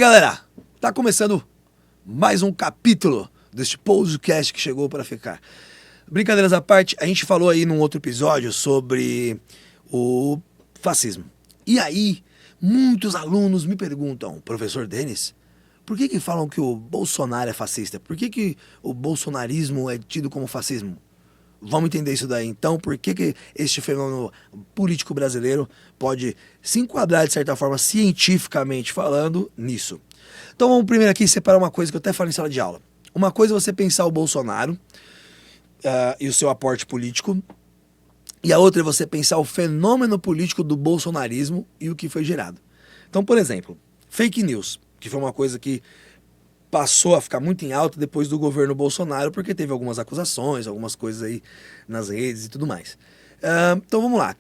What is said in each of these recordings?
aí, galera, tá começando mais um capítulo deste podcast que chegou para ficar. Brincadeiras à parte, a gente falou aí num outro episódio sobre o fascismo. E aí, muitos alunos me perguntam, professor Denis, por que falam que o Bolsonaro é fascista? Por que o bolsonarismo é tido como fascismo? Vamos entender isso daí então, por que este fenômeno político brasileiro pode se enquadrar de certa forma, cientificamente falando, nisso. Então vamos primeiro aqui separar uma coisa que eu até falo em sala de aula. Uma coisa é você pensar o Bolsonaro e o seu aporte político, e a outra é você pensar o fenômeno político do bolsonarismo e o que foi gerado. Então, por exemplo, fake news, que foi uma coisa que passou a ficar muito em alta depois do governo Bolsonaro, porque teve algumas acusações, algumas coisas aí nas redes e tudo mais. Então vamos lá.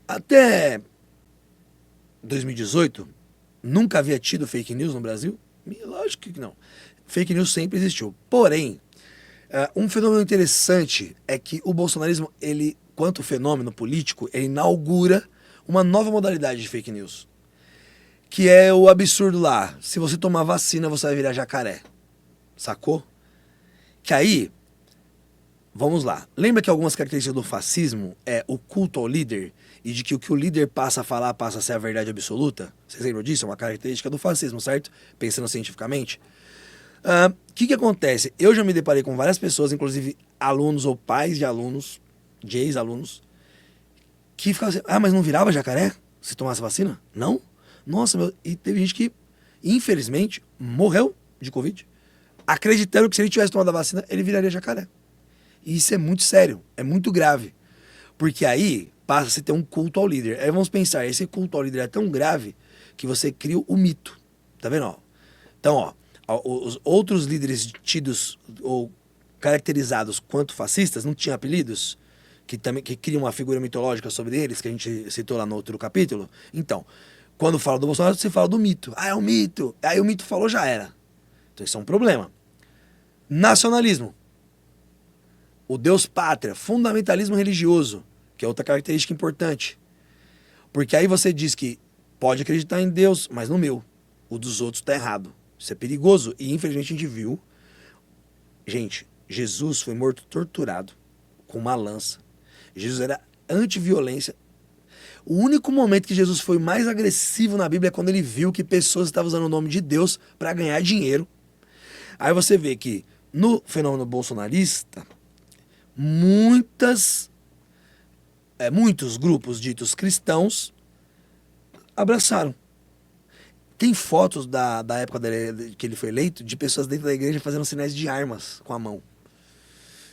Até 2018, nunca havia tido fake news no Brasil? Lógico que não. Fake news sempre existiu. Porém, um fenômeno interessante é que o bolsonarismo, ele, quanto fenômeno político, ele inaugura uma nova modalidade de fake news. Que é o absurdo lá, se você tomar vacina, você vai virar jacaré. Sacou? Que aí, vamos lá. Lembra que algumas características do fascismo é o culto ao líder e de que o que o líder passa a falar passa a ser a verdade absoluta? Vocês lembram disso? É uma característica do fascismo, certo? Pensando cientificamente. O que acontece? Eu já me deparei com várias pessoas, inclusive alunos ou pais de alunos, de ex-alunos, que ficavam assim, mas não virava jacaré se tomasse vacina? Não? Nossa, e teve gente que, infelizmente, morreu de Covid, acreditando que se ele tivesse tomado a vacina, ele viraria jacaré. E isso é muito sério, é muito grave. Porque aí passa a se ter um culto ao líder. Aí vamos pensar, esse culto ao líder é tão grave que você cria o mito. Tá vendo? Ó? Então, os outros líderes tidos ou caracterizados quanto fascistas não tinham apelidos, que criam uma figura mitológica sobre eles, que a gente citou lá no outro capítulo. Então, quando fala do Bolsonaro, você fala do mito. É um mito. Aí o mito falou, já era. Então isso é um problema. Nacionalismo. O Deus pátria. Fundamentalismo religioso, que é outra característica importante. Porque aí você diz que pode acreditar em Deus, mas no meu. O dos outros está errado. Isso é perigoso. E infelizmente a gente viu. Gente, Jesus foi morto torturado com uma lança. Jesus era anti-violência. O único momento que Jesus foi mais agressivo na Bíblia é quando ele viu que pessoas estavam usando o nome de Deus para ganhar dinheiro. Aí você vê que no fenômeno bolsonarista, muitos grupos ditos cristãos abraçaram. Tem fotos da época que ele foi eleito de pessoas dentro da igreja fazendo sinais de armas com a mão.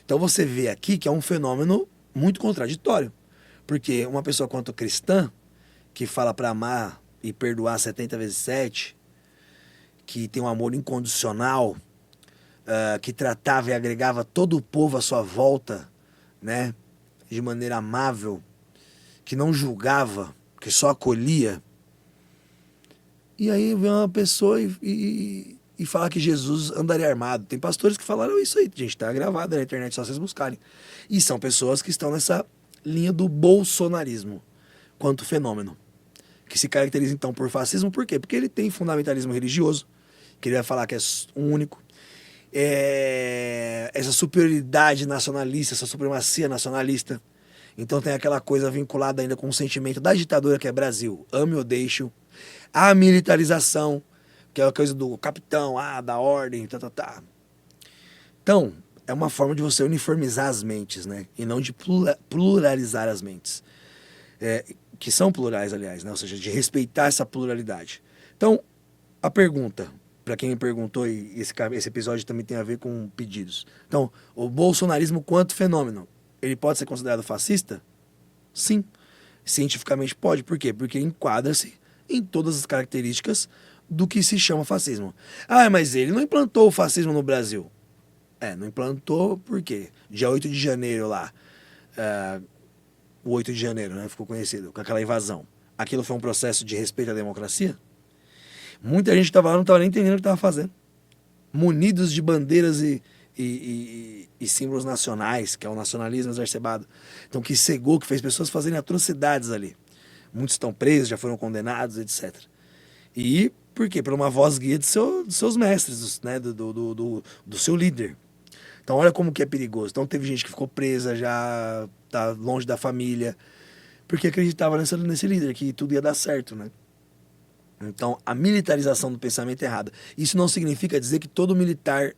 Então você vê aqui que é um fenômeno muito contraditório. Porque uma pessoa quanto cristã, que fala para amar e perdoar 70 vezes 7, que tem um amor incondicional, que tratava e agregava todo o povo à sua volta, né, de maneira amável, que não julgava, que só acolhia. E aí vem uma pessoa e fala que Jesus andaria armado. Tem pastores que falaram isso aí, gente, tá gravado na internet, só vocês buscarem. E são pessoas que estão nessa linha do bolsonarismo, quanto fenômeno, que se caracteriza então por fascismo. Por quê? Porque ele tem fundamentalismo religioso, que ele vai falar que é único, essa superioridade nacionalista, essa supremacia nacionalista. Então tem aquela coisa vinculada ainda com o sentimento da ditadura que é Brasil, ame ou deixe, a militarização, que é a coisa do capitão, da ordem, Então, é uma forma de você uniformizar as mentes, né? E não de pluralizar as mentes. Que são plurais, aliás, né? Ou seja, de respeitar essa pluralidade. Então, a pergunta, para quem me perguntou, e esse episódio também tem a ver com pedidos. Então, o bolsonarismo quanto fenômeno, ele pode ser considerado fascista? Sim. Cientificamente pode. Por quê? Porque enquadra-se em todas as características do que se chama fascismo. Mas ele não implantou o fascismo no Brasil. Não implantou por quê? Dia 8 de janeiro lá, o 8 de janeiro, né, ficou conhecido, com aquela invasão. Aquilo foi um processo de respeito à democracia? Muita gente estava lá, não estava nem entendendo o que estava fazendo. Munidos de bandeiras e símbolos nacionais, que é o nacionalismo exacerbado. Então, que cegou, que fez pessoas fazerem atrocidades ali. Muitos estão presos, já foram condenados, etc. E Por quê? Por uma voz guia dos seus mestres, né? Do seu líder. Então olha como que é perigoso. Então teve gente que ficou presa, já tá longe da família, porque acreditava nesse líder, que tudo ia dar certo, né? Então a militarização do pensamento é errada. Isso não significa dizer que todo militar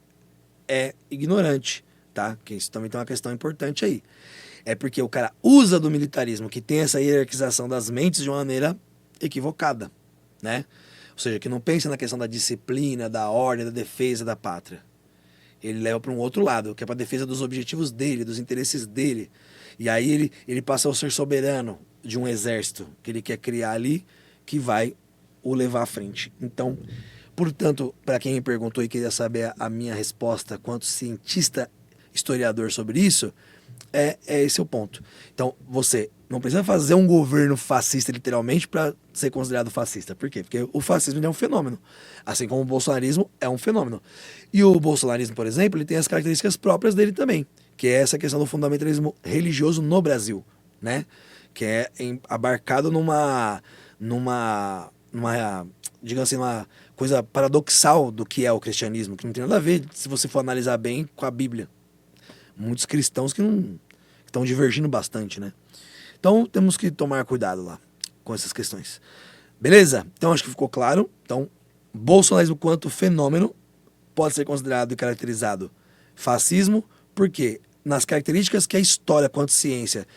é ignorante, tá? Que isso também tem uma questão importante aí. É porque o cara usa do militarismo, que tem essa hierarquização das mentes de uma maneira equivocada, né? Ou seja, que não pensa na questão da disciplina, da ordem, da defesa da pátria. Ele leva para um outro lado, que é para a defesa dos objetivos dele, dos interesses dele. E aí ele passa a ser soberano de um exército que ele quer criar ali, que vai o levar à frente. Então, portanto, para quem me perguntou e queria saber a minha resposta quanto cientista historiador sobre isso, é esse o ponto. Então, você não precisa fazer um governo fascista, literalmente, para ser considerado fascista. Por quê? Porque o fascismo é um fenômeno. Assim como o bolsonarismo é um fenômeno. E o bolsonarismo, por exemplo, ele tem as características próprias dele também, que é essa questão do fundamentalismo religioso no Brasil, né? Que é abarcado numa digamos assim, uma coisa paradoxal do que é o cristianismo, que não tem nada a ver, se você for analisar bem, com a Bíblia. Muitos cristãos que não estão divergindo bastante, né? Então temos que tomar cuidado lá com essas questões. Beleza? Então acho que ficou claro. Então, bolsonarismo quanto fenômeno pode ser considerado e caracterizado fascismo, porque nas características que a história quanto ciência,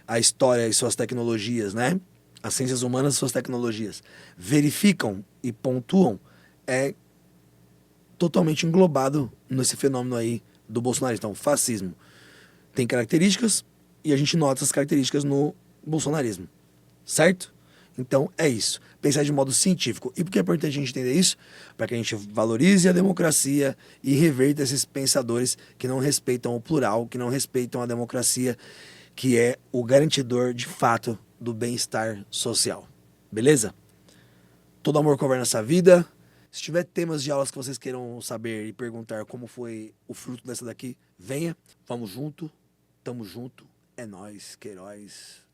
a história e suas tecnologias, né? As ciências humanas e suas tecnologias verificam e pontuam, é totalmente englobado nesse fenômeno aí do bolsonarismo. Então, fascismo tem características e a gente nota essas características no bolsonarismo, certo? Então é isso, pensar de modo científico. E por que é importante a gente entender isso? Para que a gente valorize a democracia e reverta esses pensadores que não respeitam o plural, que não respeitam a democracia, que é o garantidor de fato do bem-estar social. Beleza? Todo amor governa essa vida. Se tiver temas de aulas que vocês queiram saber e perguntar como foi o fruto dessa daqui, venha. Vamos junto, tamo junto, é nóis, Queiroz.